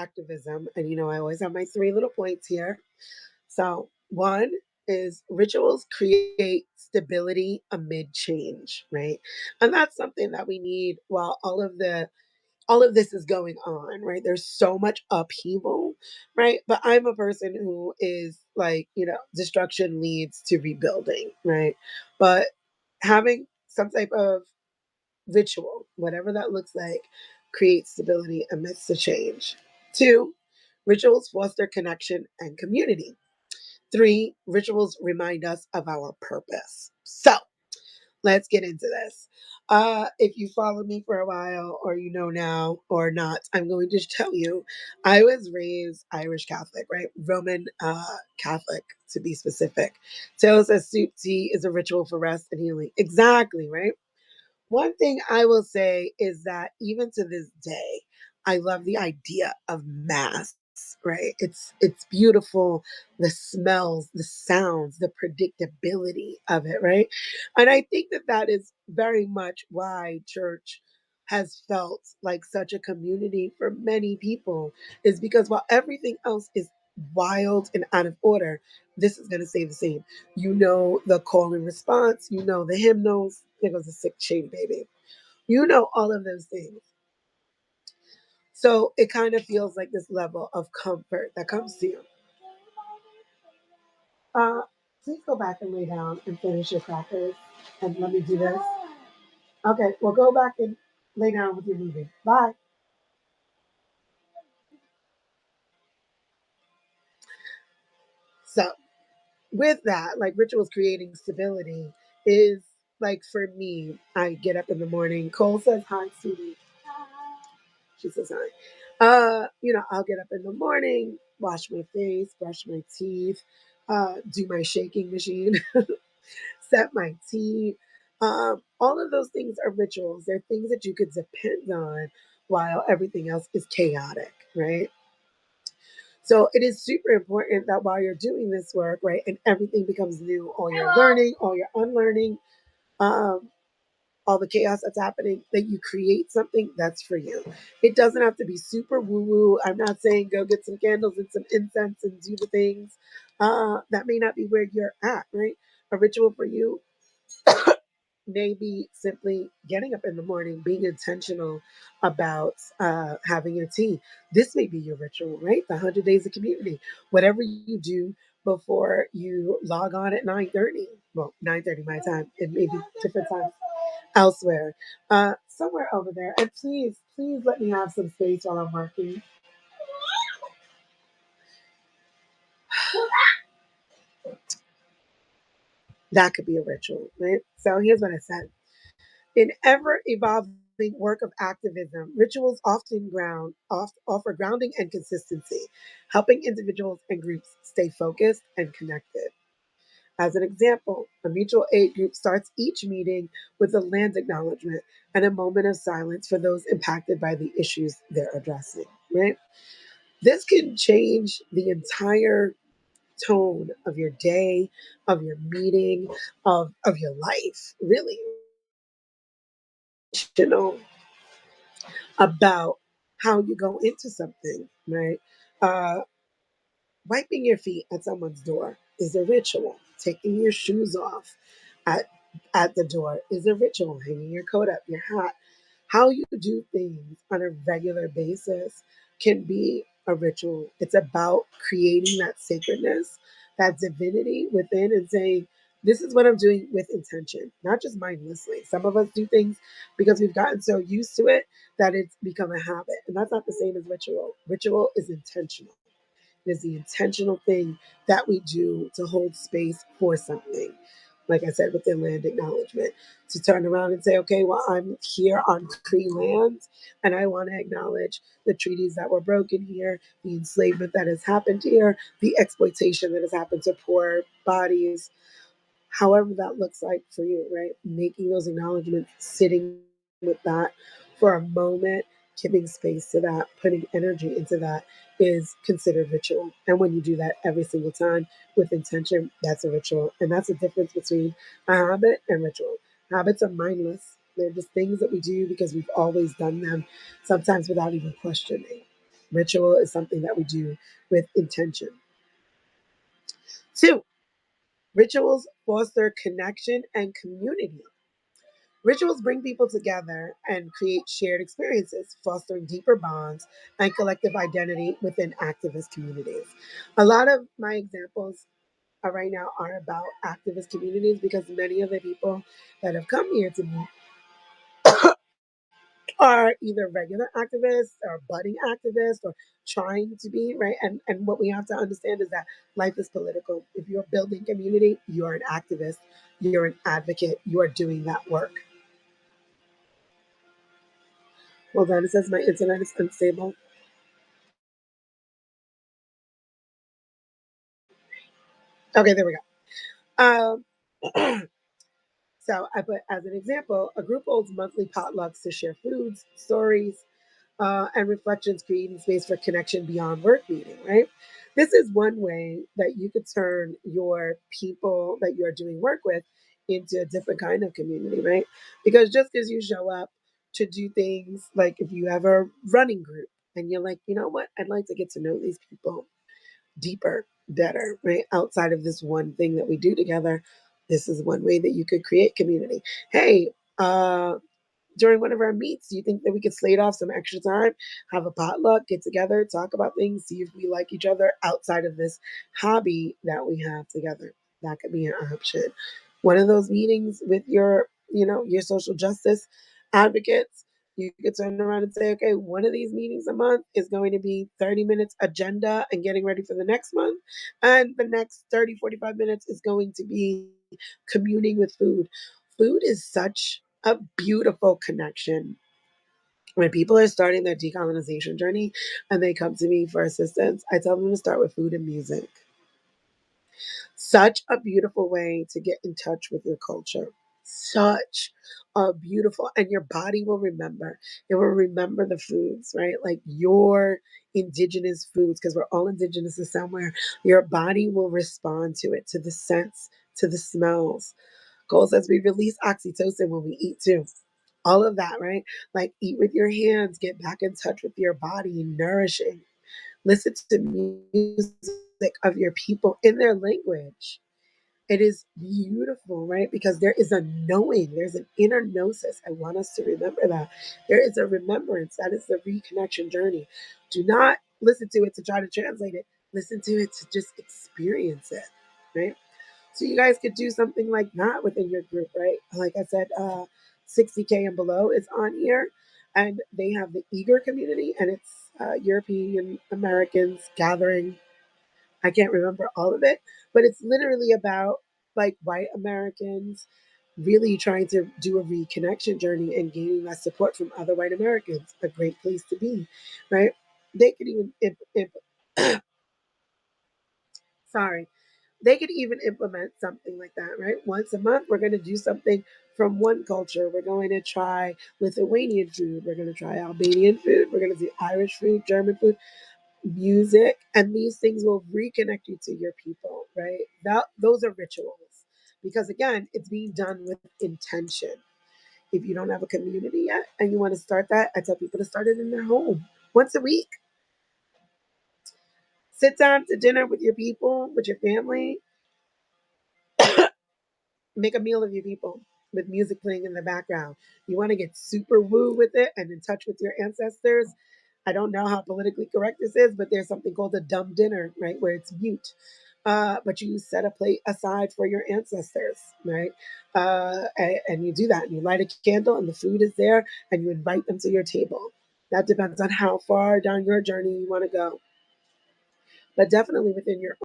activism, and I always have my three little points here. So, one is rituals create stability amid change, right? And that's something that we need while all of this is going on, right? There's so much upheaval, right? But I'm a person who is like, destruction leads to rebuilding, right? But having some type of ritual, whatever that looks like, creates stability amidst the change. Two, rituals foster connection and community. Three, rituals remind us of our purpose. So, let's get into this. If you follow me for a while, or you know now or not, I'm going to tell you I was raised Irish Catholic, right? Roman Catholic, to be specific. Tells us soup tea is a ritual for rest and healing. Exactly, right? One thing I will say is that even to this day, I love the idea of mass, right? It's beautiful, the smells, the sounds, the predictability of it, right? And I think that that is very much why church has felt like such a community for many people, is because while everything else is wild and out of order, this is going to stay the same. The call and response, the hymnals. There goes a sick shady baby. All of those things. So it kind of feels like this level of comfort that comes to you. Uh, Please go back and lay down and finish your crackers. And let me do this. Okay, well, go back and lay down with your movie. Bye. So with that, like rituals creating stability is like for me, I get up in the morning. Cole says hi, sweetie. She says hi. I'll get up in the morning, wash my face, brush my teeth, do my shaking machine, set my tea. All of those things are rituals. They're things that you could depend on while everything else is chaotic, right? So it is super important that while you're doing this work, right, and everything becomes new, all your learning, all your unlearning, um, all the chaos that's happening, that you create something that's for you. It doesn't have to be super woo woo. I'm not saying go get some candles and some incense and do the things. That may not be where you're at, right? A ritual for you maybe simply getting up in the morning, being intentional about having your tea. This may be your ritual, right? The 100 days of community. Whatever you do before you log on at 9:30. Well, 9:30 my time. It may be different times elsewhere. Somewhere over there. And please let me have some space while I'm working. That could be a ritual, right? So here's what I said. In ever evolving work of activism, rituals offer grounding and consistency, helping individuals and groups stay focused and connected. As an example, a mutual aid group starts each meeting with a land acknowledgement and a moment of silence for those impacted by the issues they're addressing, right? This can change the entire tone of your day, of your meeting, of your life, really. About how you go into something, right? Uh, Wiping your feet at someone's door is a ritual. Taking your shoes off at at the door is a ritual. Hanging your coat up, your hat. How you do things on a regular basis can be a ritual. It's about creating that sacredness, that divinity within, and saying, this is what I'm doing with intention, not just mindlessly. Some of us do things because we've gotten so used to it that it's become a habit. And that's not the same as ritual. Ritual is intentional. It is the intentional thing that we do to hold space for something. Like I said, with the land acknowledgement, to turn around and say, okay, well, I'm here on Cree land, and I want to acknowledge the treaties that were broken here, the enslavement that has happened here, the exploitation that has happened to poor bodies, however that looks like for you, right? Making those acknowledgments, sitting with that for a moment, giving space to that, putting energy into that is considered ritual. And when you do that every single time with intention, that's a ritual. And that's the difference between a habit and ritual. Habits are mindless. They're just things that we do because we've always done them, sometimes without even questioning. Ritual is something that we do with intention. Two, rituals foster connection and community. Rituals bring people together and create shared experiences, fostering deeper bonds and collective identity within activist communities. A lot of my examples right now are about activist communities because many of the people that have come here to me are either regular activists or budding activists or trying to be, right? And what we have to understand is that life is political. If you're building community, you're an activist, you're an advocate, you are doing that work. Hold on, it says my internet is unstable. Okay, there we go. So I put as an example, a group holds monthly potlucks to share foods, stories, and reflections, creating space for connection beyond work meeting, right? This is one way that you could turn your people that you're doing work with into a different kind of community, right? Because just because you show up to do things like if you have a running group and you're like, you know what, I'd like to get to know these people deeper, better, right? Outside of this one thing that we do together, this is one way that you could create community. Hey, during one of our meets, do you think that we could slate off some extra time, have a potluck, get together, talk about things, see if we like each other outside of this hobby that we have together? That could be an option. One of those meetings with your, your social justice advocates, you could turn around and say, okay, one of these meetings a month is going to be 30 minutes agenda and getting ready for the next month. And the next 30, 45 minutes is going to be communing with food. Food is such a beautiful connection. When people are starting their decolonization journey and they come to me for assistance, I tell them to start with food and music. Such a beautiful way to get in touch with your culture. Such a beautiful, and your body will remember. It will remember the foods, right? Like your indigenous foods, because we're all indigenous to somewhere. Your body will respond to it, to the scents, to the smells. Cole says we release oxytocin when we eat too. All of that, right? Like eat with your hands, get back in touch with your body, nourishing. Listen to music of your people in their language. It is beautiful, right? Because there is a knowing, there's an inner gnosis. I want us to remember that. There is a remembrance. That is the reconnection journey. Do not listen to it to try to translate it. Listen to it to just experience it, right? So you guys could do something like that within your group, right? Like I said, 60K and below is on here, and they have the eager community, and it's European Americans gathering. I can't remember all of it, but it's literally about like white Americans really trying to do a reconnection journey and gaining that support from other white Americans. A great place to be, right? They could even if sorry, they could even implement something like that, right? Once a month, we're going to do something from one culture. We're going to try Lithuanian food. We're going to try Albanian food. We're going to do Irish food, German food, music, and these things will reconnect you to your people, right? Those are rituals because again, it's being done with intention. If you don't have a community yet and you want to start that, I tell people to start it in their home once a week. Sit down to dinner with your people, with your family, make a meal of your people with music playing in the background. You want to get super woo with it and in touch with your ancestors. I don't know how politically correct this is, but there's something called a dumb dinner, right, where it's mute. But you set a plate aside for your ancestors, right? And you do that, and you light a candle, and the food is there, and you invite them to your table. That depends on how far down your journey you want to go, but definitely within your